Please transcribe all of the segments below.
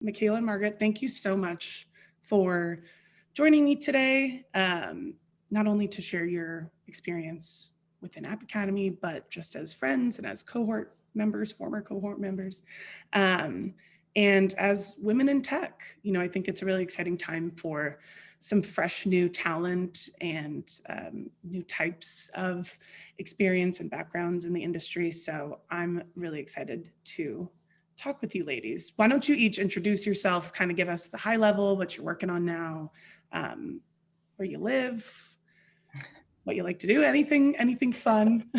Micaela and Margaret, thank you so much for joining me today, not only to share your experience within App Academy, but just as friends and as cohort members, former cohort members, and as women in tech. I think it's a really exciting time for some fresh new talent and new types of experience and backgrounds in the industry. So I'm really excited to talk with you ladies. Why don't you each introduce yourself, kind of give us the high level, what you're working on now, where you live, what you like to do, anything fun.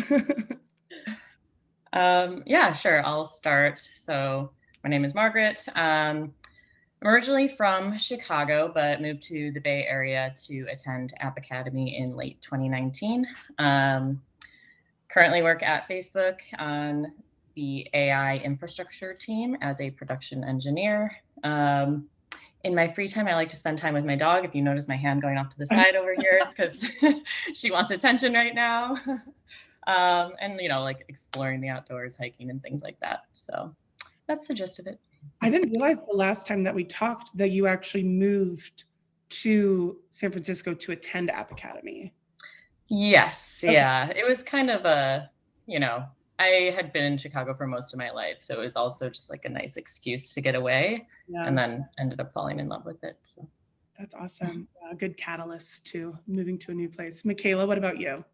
Yeah, sure. I'll start. So my name is Margaret. I'm originally from Chicago, but moved to the Bay Area to attend App Academy in late 2019. Currently work at Facebook on the AI infrastructure team as a production engineer. In my free time, I like to spend time with my dog. If you notice my hand going off to the side over here, it's because she wants attention right now. And like exploring the outdoors, hiking and things like that. So that's the gist of it. I didn't realize the last time that we talked that you actually moved to San Francisco to attend App Academy. Yes. Okay. Yeah. It was kind of I had been in Chicago for most of my life. So it was also just like a nice excuse to get away, and then ended up falling in love with it. So that's awesome. A good catalyst to moving to a new place. Micaela, what about you?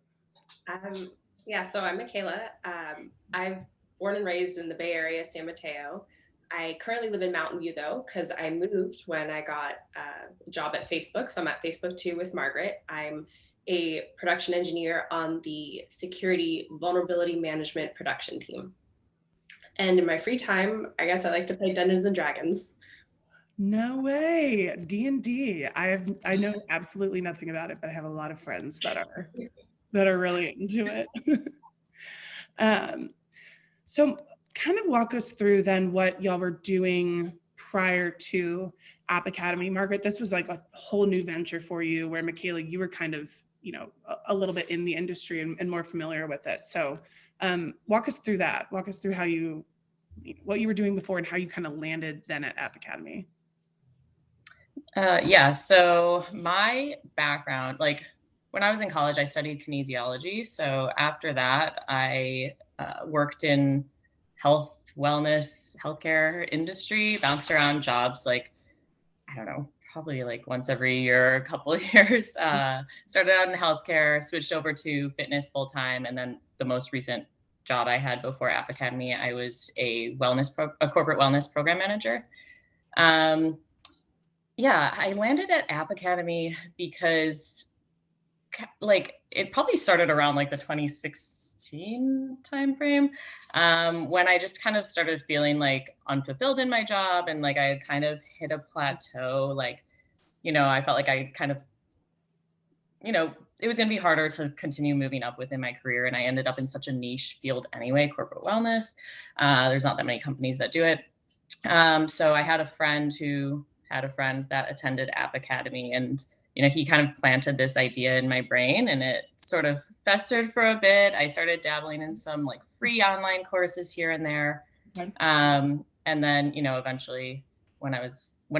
Yeah, so I'm Micaela. I've born and raised in the Bay Area, San Mateo. I currently live in Mountain View though, because I moved when I got a job at Facebook. So I'm at Facebook 2 with Margaret. I'm a production engineer on the security vulnerability management production team. And in my free time, I guess I like to play Dungeons and Dragons. No way. D&D. I know absolutely nothing about it, but I have a lot of friends that are really into it. So kind of walk us through then what y'all were doing prior to App Academy. Margaret, this was like a whole new venture for you, where Micaela, you were kind of, a little bit in the industry and more familiar with it. So walk us through that. Walk us through what you were doing before and how you kind of landed then at App Academy. Yeah, so my background, like when I was in college, I studied kinesiology. So after that, I worked in health, wellness, healthcare industry, bounced around jobs like, I don't know, probably like once every year, a couple of years. Started out in healthcare, switched over to fitness full time. And then the most recent job I had before App Academy, I was a corporate wellness program manager. Yeah, I landed at App Academy because like it probably started around like the 2016 timeframe, when I just kind of started feeling like unfulfilled in my job, and like I had kind of hit a plateau. Like, I felt like I kind of, it was going to be harder to continue moving up within my career. And I ended up in such a niche field anyway, corporate wellness. There's not that many companies that do it. So I had a friend that attended App Academy, and he kind of planted this idea in my brain, and it sort of festered for a bit. I started dabbling in some like free online courses here and there. Okay. And then, eventually when it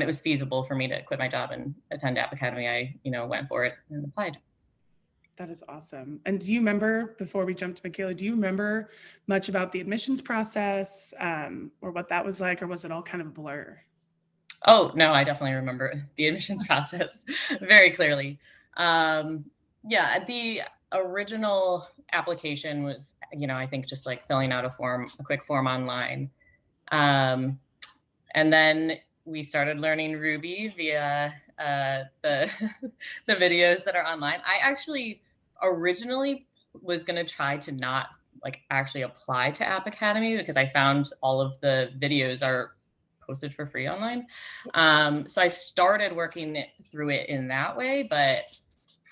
was feasible for me to quit my job and attend App Academy, I, went for it and applied. That is awesome. And do you remember, before we jump to Micaela, do you remember much about the admissions process, or what that was like, or was it all kind of a blur? Oh, no, I definitely remember the admissions process very clearly. Yeah, the original application was, I think just like filling out a quick form online. And then we started learning Ruby via the videos that are online. I actually originally was going to try to not like actually apply to App Academy, because I found all of the videos are posted for free online. So I started working through it in that way, but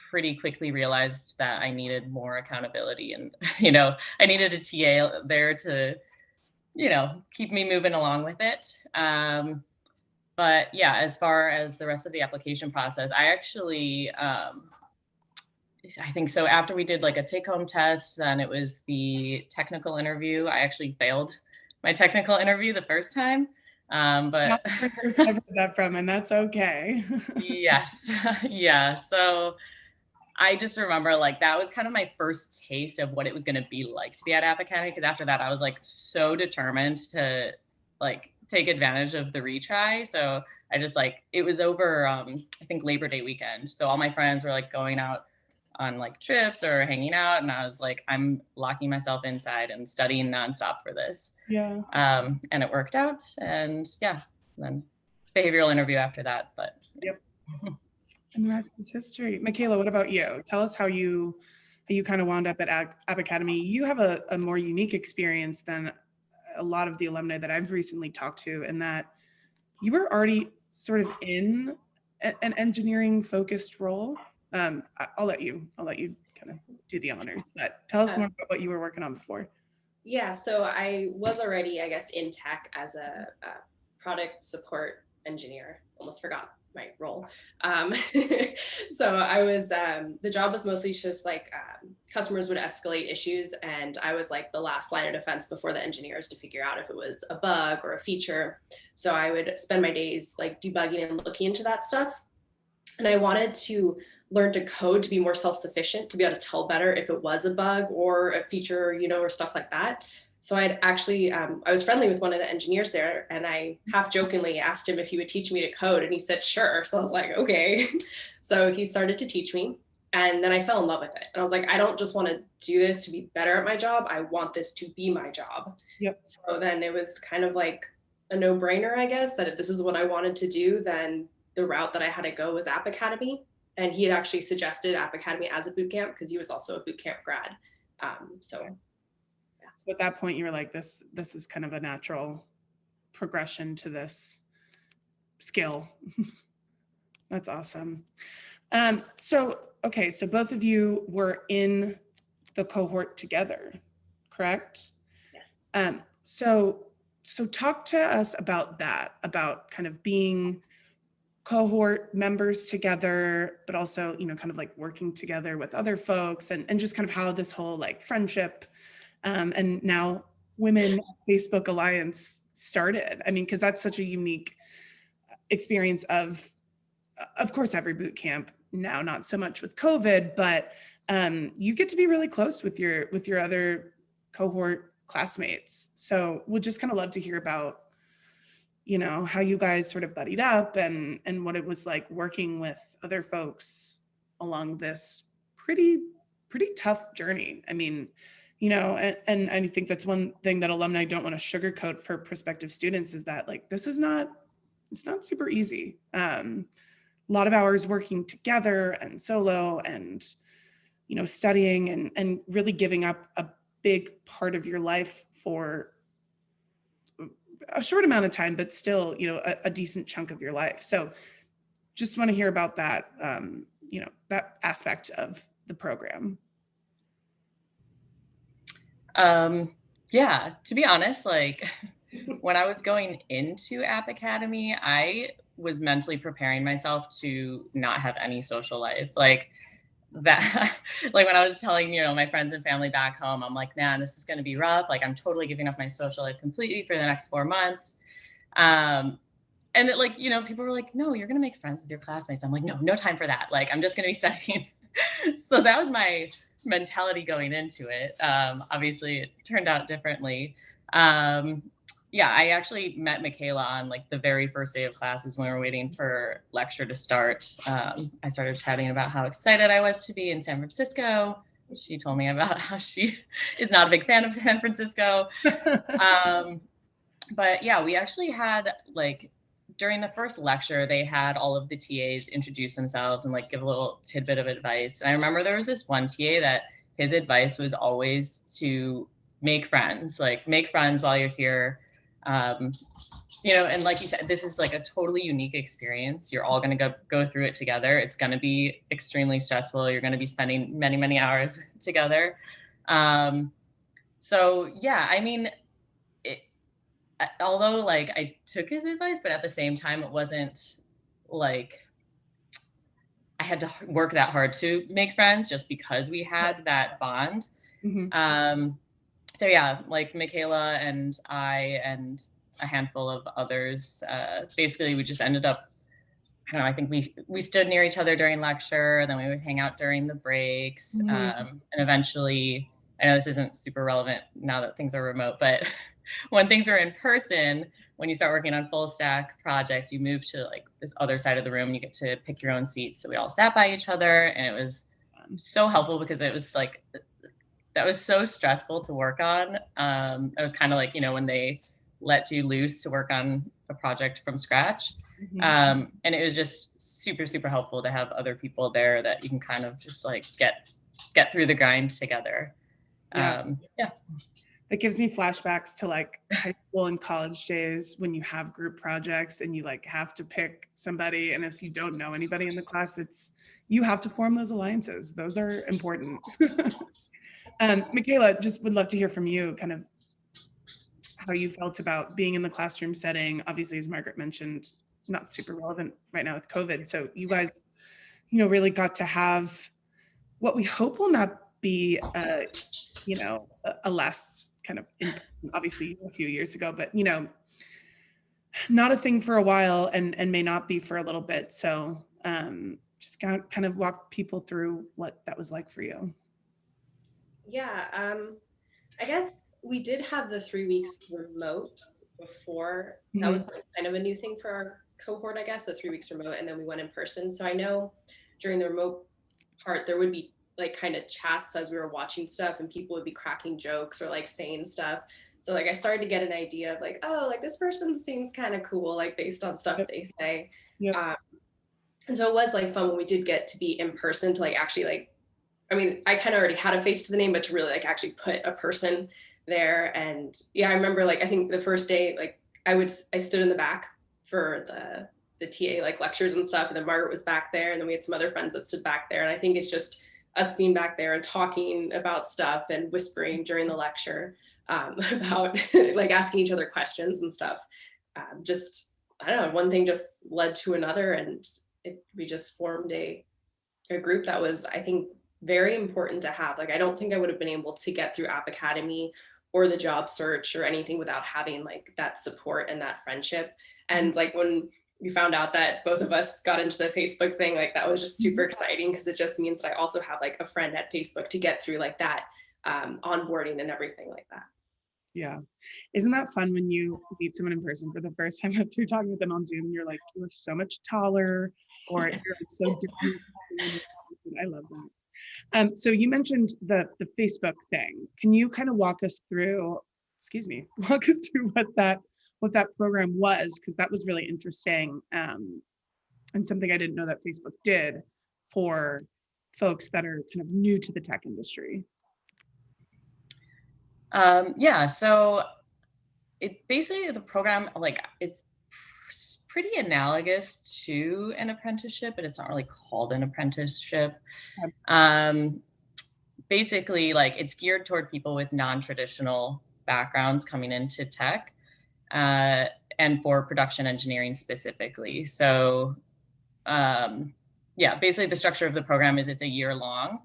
pretty quickly realized that I needed more accountability, and I needed a TA there to keep me moving along with it. But yeah, as far as the rest of the application process, I actually I think so after we did like a take-home test, then it was the technical interview. I actually failed my technical interview the first time. But Not the first person I've heard that from, and that's okay. yes, yeah. So I just remember like that was kind of my first taste of what it was going to be like to be at App Academy. Because after that, I was like so determined to like take advantage of the retry. So I just like it was over I think Labor Day weekend. So all my friends were like going out on like trips or hanging out, and I was like, I'm locking myself inside and studying nonstop for this. Yeah. And it worked out. And yeah, then behavioral interview after that. But Yep. And the rest is history. Micaela, what about you? Tell us how you kind of wound up at App Academy. You have a more unique experience than a lot of the alumni that I've recently talked to, in that you were already sort of in an engineering focused role. I'll let you kind of do the honors, but tell us more about what you were working on before. Yeah, so I was already, I guess, in tech as a product support engineer. Almost forgot my role. So I was, the job was mostly just like customers would escalate issues, and I was like the last line of defense before the engineers to figure out if it was a bug or a feature. So I would spend my days like debugging and looking into that stuff. And I wanted to learn to code to be more self-sufficient, to be able to tell better if it was a bug or a feature, you know, or stuff like that. So I'd actually, I was friendly with one of the engineers there, and I half jokingly asked him if he would teach me to code, and he said, sure. So I was like, okay. So he started to teach me, and then I fell in love with it. And I was like, I don't just want to do this to be better at my job. I want this to be my job. Yep. So then it was kind of like a no-brainer, I guess, that if this is what I wanted to do, then the route that I had to go was App Academy. And he had actually suggested App Academy as a bootcamp because he was also a bootcamp grad. So at that point, you were like, this is kind of a natural progression to this skill. That's awesome. So both of you were in the cohort together, correct? Yes. So talk to us about that, about kind of being cohort members together, but also, you know, kind of like working together with other folks, and just kind of how this whole like friendship and now Women Facebook Alliance started. I mean, because that's such a unique experience of course, every boot camp now, not so much with COVID, but you get to be really close with your other cohort classmates. So we'll just kind of love to hear about, you know, how you guys sort of buddied up and what it was like working with other folks along this pretty tough journey. I mean, you know, and I think that's one thing that alumni don't want to sugarcoat for prospective students, is that like, it's not super easy. A lot of hours working together and solo, and, you know, studying and really giving up a big part of your life for a short amount of time, but still, you know, a decent chunk of your life. So just want to hear about that, you know, that aspect of the program. Yeah, to be honest, like when I was going into App Academy, I was mentally preparing myself to not have any social life. Like that, like when I was telling, you know, my friends and family back home, I'm like, man, this is going to be rough. Like I'm totally giving up my social life completely for the next 4 months. And it, like, you know, people were like, no, you're going to make friends with your classmates. I'm like, no time for that. Like, I'm just going to be studying. So that was my mentality going into it. Obviously it turned out differently. Yeah, I actually met Micaela on like the very first day of classes when we were waiting for lecture to start. I started chatting about how excited I was to be in San Francisco. She told me about how she is not a big fan of San Francisco. But yeah, we actually had like, during the first lecture, they had all of the TAs introduce themselves and like give a little tidbit of advice. And I remember there was this one TA that his advice was always to make friends, like make friends while you're here. You know, and like you said, this is like a totally unique experience. You're all going to go through it together. It's going to be extremely stressful. You're going to be spending many, many hours together. So yeah, I mean, although like I took his advice, but at the same time, it wasn't like I had to work that hard to make friends, just because we had that bond. Mm-hmm. So yeah, like Micaela and I and a handful of others. Basically, we just ended up, I don't know, I think we stood near each other during lecture, then we would hang out during the breaks. And eventually, I know this isn't super relevant now that things are remote, but when things are in person, when you start working on full stack projects, you move to like this other side of the room and you get to pick your own seats. So we all sat by each other, and it was so helpful because it was like, that was so stressful to work on. It was kind of like, when they let you loose to work on a project from scratch. And it was just super, super helpful to have other people there that you can kind of just like get through the grind together. Yeah. It gives me flashbacks to like high school and college days when you have group projects and you like have to pick somebody. And if you don't know anybody in the class, you have to form those alliances. Those are important. Micaela, just would love to hear from you kind of how you felt about being in the classroom setting. Obviously, as Margaret mentioned, not super relevant right now with COVID. So you guys, really got to have what we hope will not be, a last kind of, obviously a few years ago, but, not a thing for a while and may not be for a little bit. So just kind of walk people through what that was like for you. Yeah, I guess we did have the 3 weeks remote before. That was like kind of a new thing for our cohort, I guess, the 3 weeks remote, and then we went in person. So I know during the remote part, there would be like kind of chats as we were watching stuff, and people would be cracking jokes or like saying stuff. So like I started to get an idea of like, oh, like this person seems kind of cool, like based on stuff they say. And so it was like fun when we did get to be in person to like actually like, I mean, I kind of already had a face to the name, but to really like actually put a person there. And yeah, I remember like, I think the first day, like I stood in the back for the TA like lectures and stuff. And then Margaret was back there. And then we had some other friends that stood back there. And I think it's just us being back there and talking about stuff and whispering during the lecture about like asking each other questions and stuff. Just, I don't know, one thing just led to another. And we just formed a group that was, I think, very important to have. Like, I don't think I would have been able to get through App Academy or the job search or anything without having like that support and that friendship. And like when we found out that both of us got into the Facebook thing, like that was just super exciting because it just means that I also have like a friend at Facebook to get through like that onboarding and everything like that. Yeah. Isn't that fun when you meet someone in person for the first time after you're talking with them on Zoom and you're like, you're so much taller, or you're so different. I love that. So you mentioned the Facebook thing. Can you kind of walk us through what that program was? Because that was really interesting, and something I didn't know that Facebook did for folks that are kind of new to the tech industry. So it basically, the program, like it's pretty analogous to an apprenticeship, but it's not really called an apprenticeship. Basically, like it's geared toward people with non-traditional backgrounds coming into tech, and for production engineering specifically. So basically the structure of the program is it's a year long.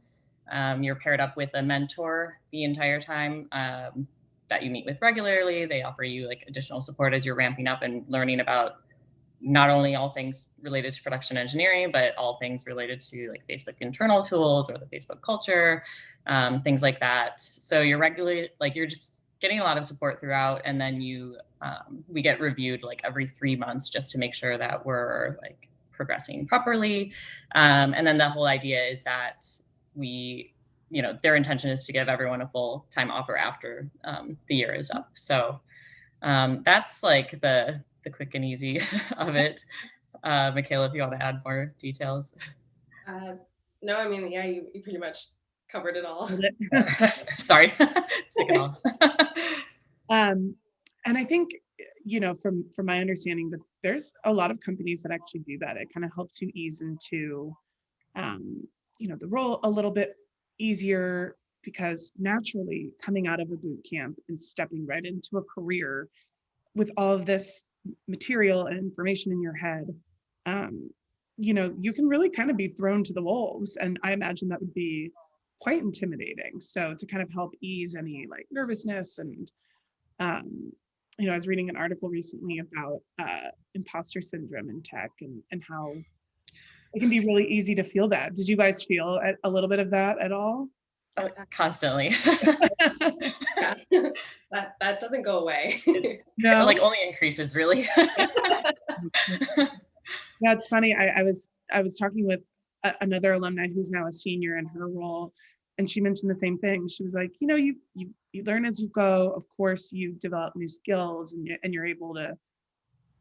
You're paired up with a mentor the entire time that you meet with regularly. They offer you like additional support as you're ramping up and learning about not only all things related to production engineering, but all things related to like Facebook internal tools or the Facebook culture, things like that. So you're just getting a lot of support throughout. And then we get reviewed like every 3 months just to make sure that we're like progressing properly. And then the whole idea is that their intention is to give everyone a full-time offer after the year is up. So that's like the quick and easy of it. Micaela, if you want to add more details. No, I mean, yeah, you pretty much covered it all. Sorry, took it all. And I think, from my understanding, that there's a lot of companies that actually do that. It kind of helps you ease into, the role a little bit easier, because naturally coming out of a boot camp and stepping right into a career with all of this material and information in your head, you can really kind of be thrown to the wolves. And I imagine that would be quite intimidating. So to kind of help ease any like nervousness and I was reading an article recently about imposter syndrome in tech and how it can be really easy to feel that. Did you guys feel a little bit of that at all? Constantly. Yeah. that doesn't go away. It No. like only increases, really. Yeah, it's funny. I was talking with another alumni who's now a senior in her role, and she mentioned the same thing. She was like, you learn as you go. Of course, you develop new skills, and you're able to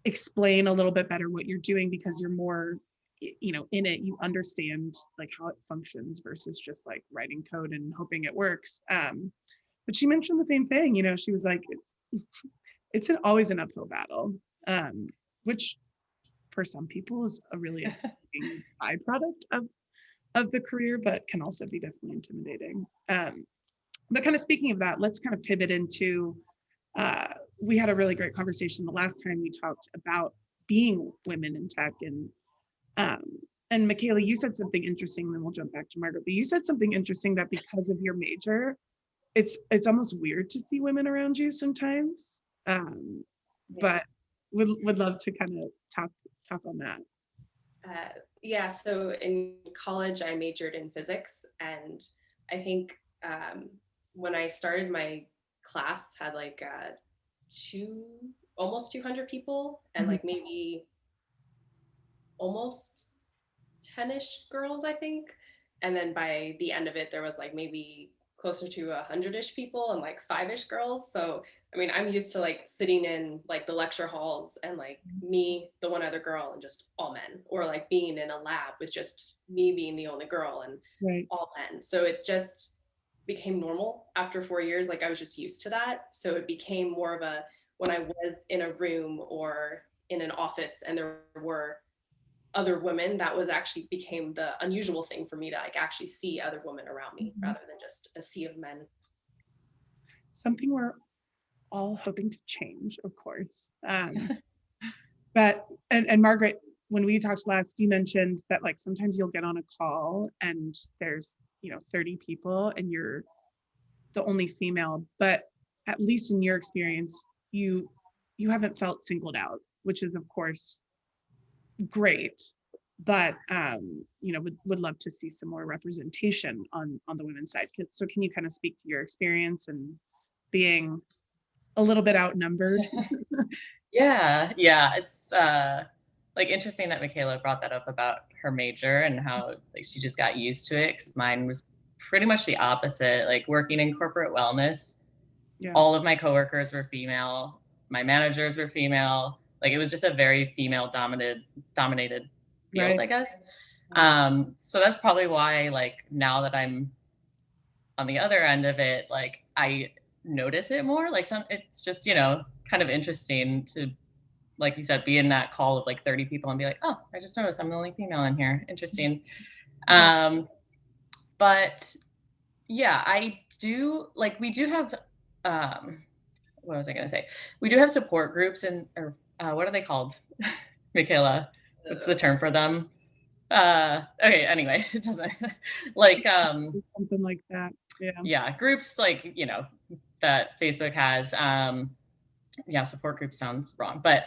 explain a little bit better what you're doing because you're more, in it. You understand like how it functions versus just like writing code and hoping it works. But she mentioned the same thing. She was like, it's always an uphill battle, which for some people is a really exciting byproduct of the career, but can also be definitely intimidating. But kind of speaking of that, let's kind of pivot into, we had a really great conversation the last time we talked about being women in tech, and Micaela, you said something interesting, and then we'll jump back to Margaret, but you said something interesting that because of your major, it's almost weird to see women around you sometimes. But would love to kind of talk on that. Yeah, so in college, I majored in physics, and I think when I started, my class had like almost 200 people, and like maybe almost 10-ish girls, I think. And then by the end of it, there was like maybe closer to 100-ish people and like 5-ish girls. So I mean, I'm used to like sitting in like the lecture halls and like me, the one other girl, and just all men, or like being in a lab with just me being the only girl and Right. all men. So it just became normal after 4 years. Like I was just used to that. So it became more of a, when I was in a room or in an office and there were other women, that was actually became the unusual thing for me to like actually see other women around me rather than just a sea of men. Something we're all hoping to change, of course. But and Margaret, when we talked last, you mentioned that like sometimes you'll get on a call and there's 30 people and you're the only female, but at least in your experience, you haven't felt singled out, which is of course great. But would love to see some more representation on the women's side. So can you kind of speak to your experience and being a little bit outnumbered? Yeah, it's like interesting that Micaela brought that up about her major and how like she just got used to it, because mine was pretty much the opposite. Like working in corporate wellness, Yeah. all of my coworkers were female, my managers were female. Like it was just a very female dominated field, Right. I guess. So that's probably why like now that I'm on the other end of it, like I notice it more. Like it's just, kind of interesting to, like you said, be in that call of like 30 people and be like, oh, I just noticed I'm the only female in here. Interesting. But yeah, I do like, we do have, what was I going to say? We do have support groups or what are they called? Micaela, what's the term for them? Okay, anyway, it doesn't like, something like that. Yeah, groups like, that Facebook has, support group sounds wrong, but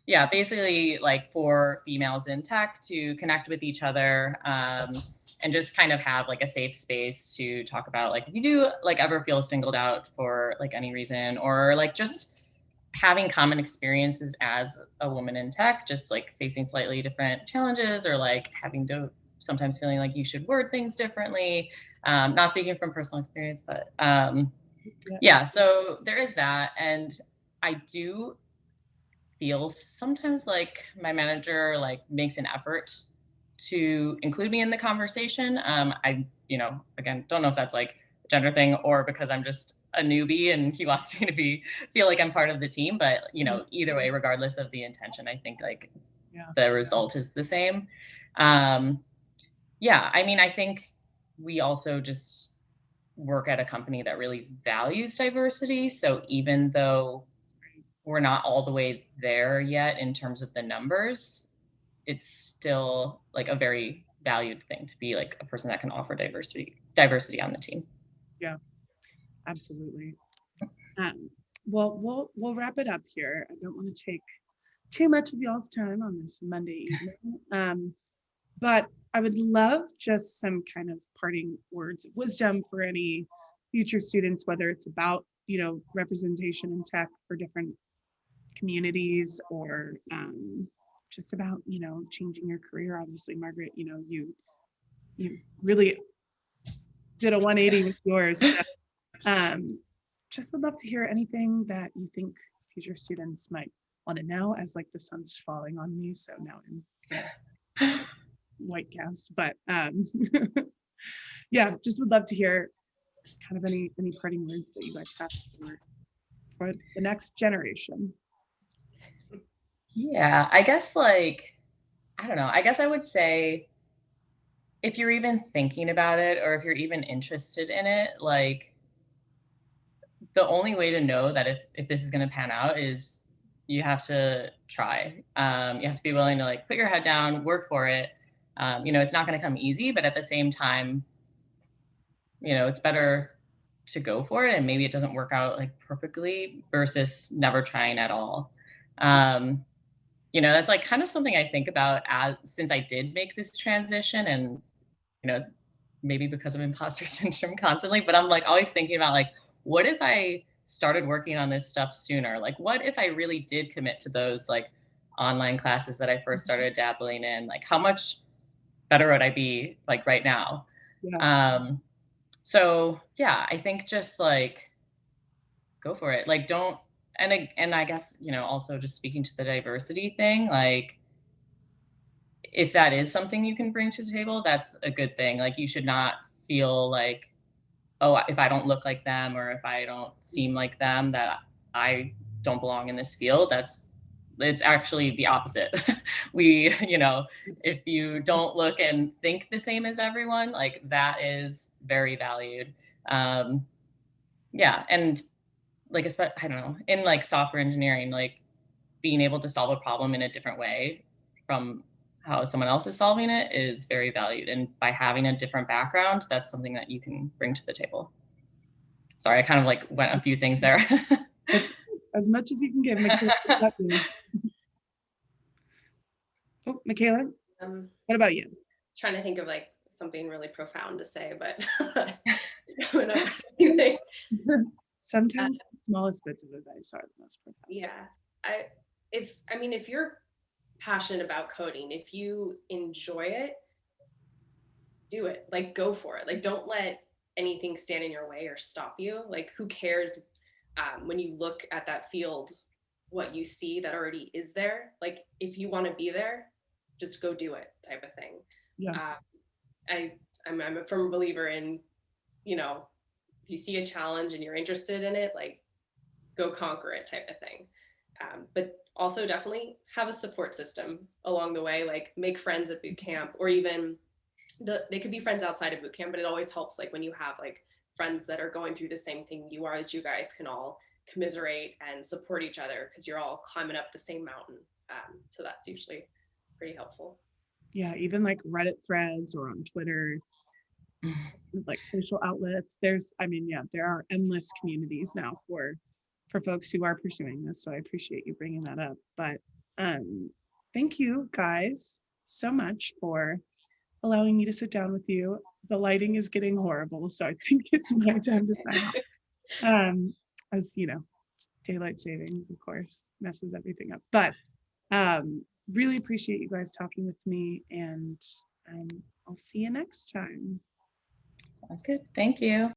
yeah, basically like for females in tech to connect with each other, and just kind of have like a safe space to talk about like if you do like ever feel singled out for like any reason, or like just having common experiences as a woman in tech, just like facing slightly different challenges, or like having to sometimes feeling like you should word things differently. Not speaking from personal experience, but yeah, so there is that. And I do feel sometimes like my manager like makes an effort to include me in the conversation. I, again, don't know if that's like a gender thing or because I'm just a newbie and he wants me to feel like I'm part of the team. But, either way, regardless of the intention, I think like the result is the same. Yeah, I mean, I think we also just work at a company that really values diversity. So even though we're not all the way there yet in terms of the numbers, it's still like a very valued thing to be like a person that can offer diversity on the team. Yeah, absolutely. well, we'll wrap it up here. I don't want to take too much of y'all's time on this Monday evening. But I would love just some kind of parting words of wisdom for any future students, whether it's about, representation in tech for different communities, or just about, changing your career. Obviously, Margaret, you really did a 180 with yours. So, just would love to hear anything that you think future students might want to know, as like the sun's falling on me. So now I'm white cast, but yeah, just would love to hear kind of any parting words that you guys have for the next generation. Yeah, I guess I don't know. I guess I would say if you're even thinking about it or if you're even interested in it, the only way to know that if this is going to pan out is you have to try. You have to be willing to put your head down, work for it. It's not going to come easy, but at the same time, it's better to go for it, and maybe it doesn't work out perfectly versus never trying at all. That's kind of something I think about since I did make this transition, and it's maybe because of imposter syndrome constantly, but I'm always thinking about what if I started working on this stuff sooner? What if I really did commit to those online classes that I first started dabbling in? How much better would I be right now? Yeah. So yeah, I think just go for it. Don't, and I guess, also just speaking to the diversity thing, if that is something you can bring to the table, that's a good thing. You should not feel oh, if I don't look like them or if I don't seem like them, that I don't belong in this field. It's actually the opposite. If you don't look and think the same as everyone, that is very valued. Yeah. And I don't know, in software engineering, being able to solve a problem in a different way from how someone else is solving it is very valued. And by having a different background, that's something that you can bring to the table. Sorry, I kind of went a few things there. That's as much as you can give, Micaela. Oh, Micaela, what about you? Trying to think of something really profound to say, but Sometimes the smallest bits of advice are the most profound. Yeah, if you're passionate about coding, if you enjoy it, do it. Go for it. Don't let anything stand in your way or stop you. Who cares when you look at that field, what you see that already is there? If you want to be there, just go do it, type of thing. Yeah. I'm a firm believer in, if you see a challenge and you're interested in it, go conquer it, type of thing. But also definitely have a support system along the way, make friends at Bootcamp, or even they could be friends outside of Bootcamp, but it always helps when you have friends that are going through the same thing you are, that you guys can all commiserate and support each other because you're all climbing up the same mountain. So that's usually pretty helpful. Yeah, even Reddit threads or on Twitter, social outlets. There are endless communities now for folks who are pursuing this. So I appreciate you bringing that up. But thank you guys so much for allowing me to sit down with you. The lighting is getting horrible, so I think it's my time to sign off. As daylight savings, of course, messes everything up. But really appreciate you guys talking with me, and I'll see you next time. Sounds good. Thank you.